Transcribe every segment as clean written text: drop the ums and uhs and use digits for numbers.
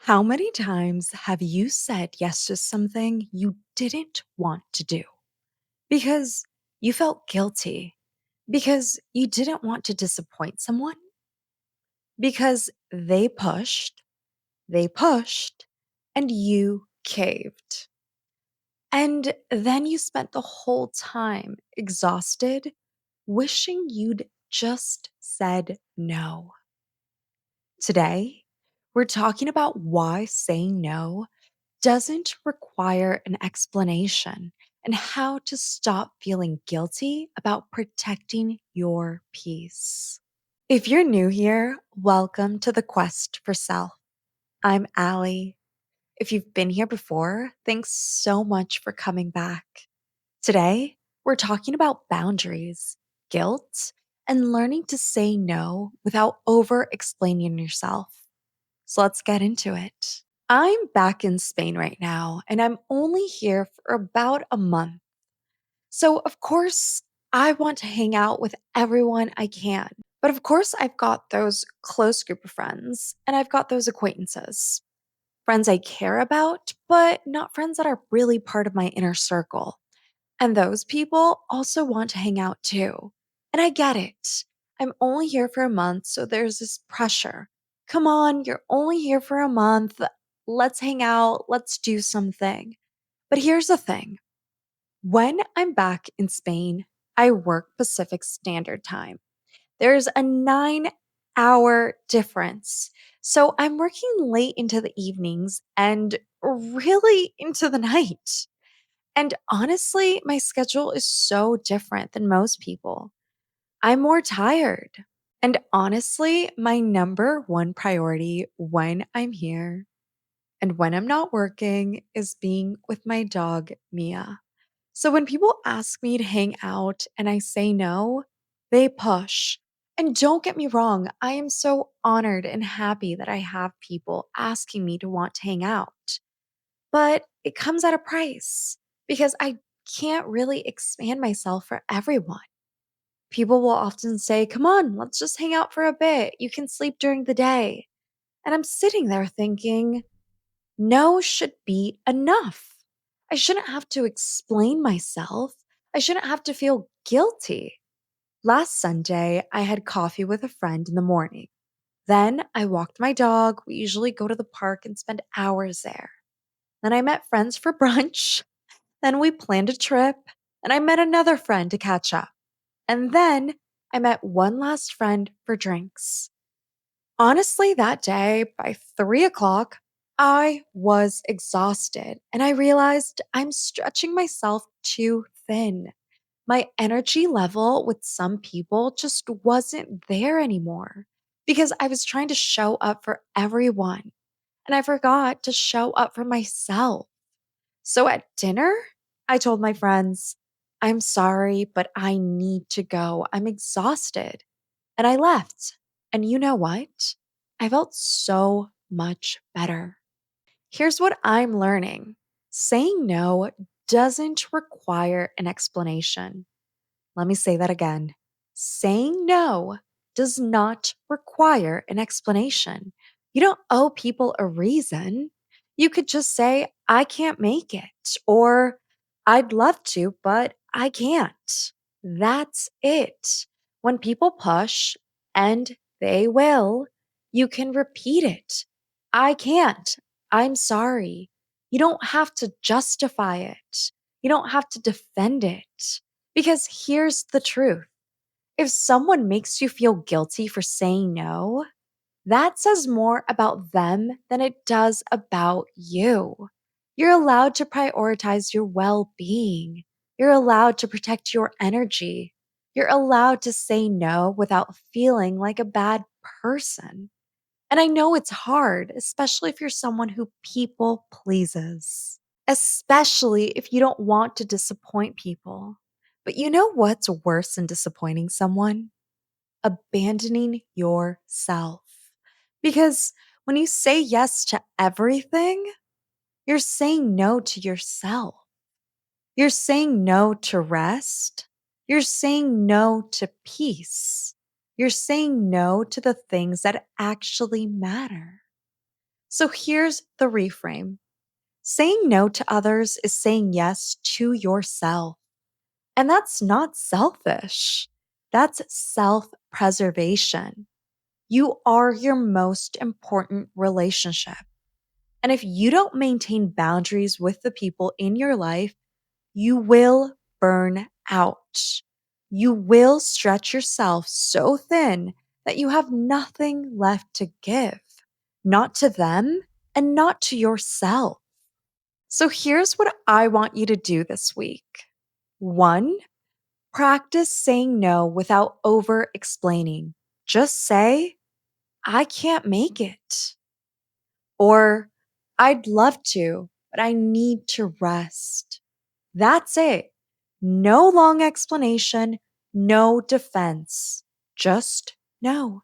How many times have you said yes to something you didn't want to do because you felt guilty, because you didn't want to disappoint someone, because they pushed, and you caved? And then you spent the whole time exhausted, wishing you'd just said no. Today, we're talking about why saying no doesn't require an explanation and how to stop feeling guilty about protecting your peace. If you're new here, welcome to the Quest for Self. I'm Allie. If you've been here before, thanks so much for coming back. Today, we're talking about boundaries, guilt, and learning to say no without over explaining yourself. So let's get into it. I'm back in Spain right now, and I'm only here for about a month. So, of course, I want to hang out with everyone I can. But of course, I've got those close group of friends, and I've got those acquaintances. Friends I care about, but not friends that are really part of my inner circle. And those people also want to hang out too. And I get it. I'm only here for a month, so there's this pressure. Come on, you're only here for a month. Let's hang out. Let's do something. But here's the thing, when I'm back in Spain, I work Pacific Standard Time. There's a 9-hour difference. So I'm working late into the evenings and really into the night. And honestly, my schedule is so different than most people. I'm more tired. And honestly, my number one priority when I'm here and when I'm not working is being with my dog, Mia. So when people ask me to hang out and I say no, they push. And don't get me wrong, I am so honored and happy that I have people asking me to want to hang out. But it comes at a price because I can't really expand myself for everyone. People will often say, "Come on, let's just hang out for a bit. You can sleep during the day." And I'm sitting there thinking, no should be enough. I shouldn't have to explain myself. I shouldn't have to feel guilty. Last Sunday, I had coffee with a friend in the morning. Then I walked my dog. We usually go to the park and spend hours there. Then I met friends for brunch. Then we planned a trip. And I met another friend to catch up. And then I met one last friend for drinks. Honestly, that day by 3 o'clock, I was exhausted and I realized I'm stretching myself too thin. My energy level with some people just wasn't there anymore because I was trying to show up for everyone and I forgot to show up for myself. So at dinner, I told my friends, "I'm sorry, but I need to go. I'm exhausted." And I left. And you know what? I felt so much better. Here's what I'm learning: saying no doesn't require an explanation. Let me say that again. Saying no does not require an explanation. You don't owe people a reason. You could just say, "I can't make it," or "I'd love to, but I can't." That's it. When people push, and they will, you can repeat it. "I can't. I'm sorry." You don't have to justify it. You don't have to defend it. Because here's the truth: if someone makes you feel guilty for saying no, that says more about them than it does about you. You're allowed to prioritize your well being, you're allowed to protect your energy, you're allowed to say no without feeling like a bad person. And I know it's hard, especially if you're someone who people pleases, especially if you don't want to disappoint people. But you know what's worse than disappointing someone? Abandoning yourself. Because when you say yes to everything, you're saying no to yourself. You're saying no to rest. You're saying no to peace. You're saying no to the things that actually matter. So here's the reframe: saying no to others is saying yes to yourself. And that's not selfish, that's self preservation. You are your most important relationship. And if you don't maintain boundaries with the people in your life, you will burn out. You will stretch yourself so thin that you have nothing left to give, not to them and not to yourself. So here's what I want you to do this week. One, practice saying no without over explaining. Just say, I can't make it. Or, I'd love to, but I need to rest. That's it. No long explanation, no defense. Just no.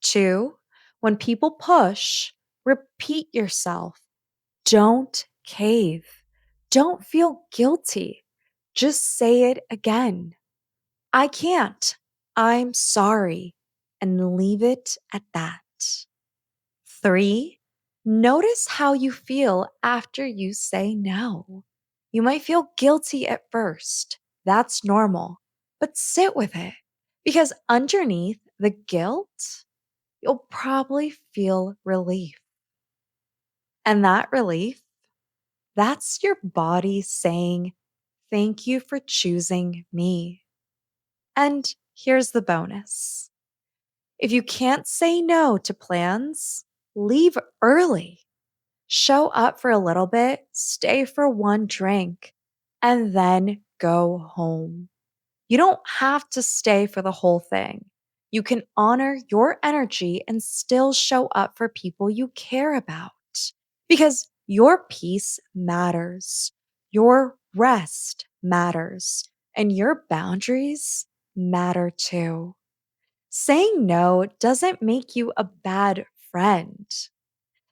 Two, when people push, repeat yourself. Don't cave. Don't feel guilty. Just say it again. I can't. I'm sorry. And leave it at that. Three, notice how you feel after you say no. You might feel guilty at first. That's normal, but sit with it because underneath the guilt, you'll probably feel relief. And that relief, that's your body saying, thank you for choosing me. And here's the bonus: if you can't say no to plans, leave early. Show up for a little bit, stay for one drink, and then go home. You don't have to stay for the whole thing. You can honor your energy and still show up for people you care about because your peace matters, your rest matters, and your boundaries matter too. Saying no doesn't make you a bad friend.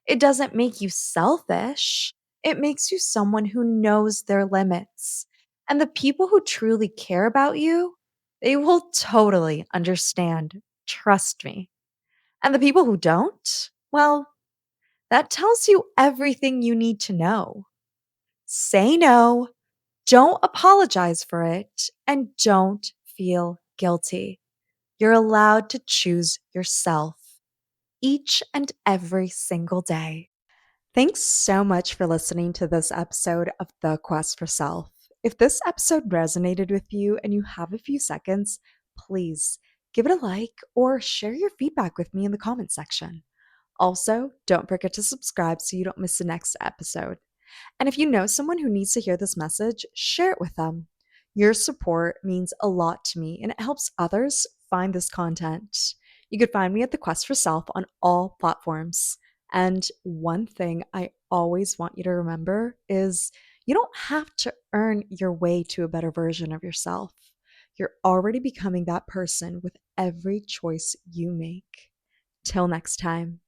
It doesn't make you selfish. It makes you someone who knows their limits. And the people who truly care about you, they will totally understand. Trust me. And the people who don't, well, that tells you everything you need to know. Say no, don't apologize for it, and don't feel guilty. You're allowed to choose yourself each and every single day. Thanks so much for listening to this episode of The Quest for Self. If this episode resonated with you and you have a few seconds, please give it a like or share your feedback with me in the comment section. Also, don't forget to subscribe so you don't miss the next episode. And if you know someone who needs to hear this message, share it with them. Your support means a lot to me and it helps others find this content. You could find me at The Quest for Self on all platforms. And one thing I always want you to remember is you don't have to earn your way to a better version of yourself. You're already becoming that person with every choice you make. Till next time.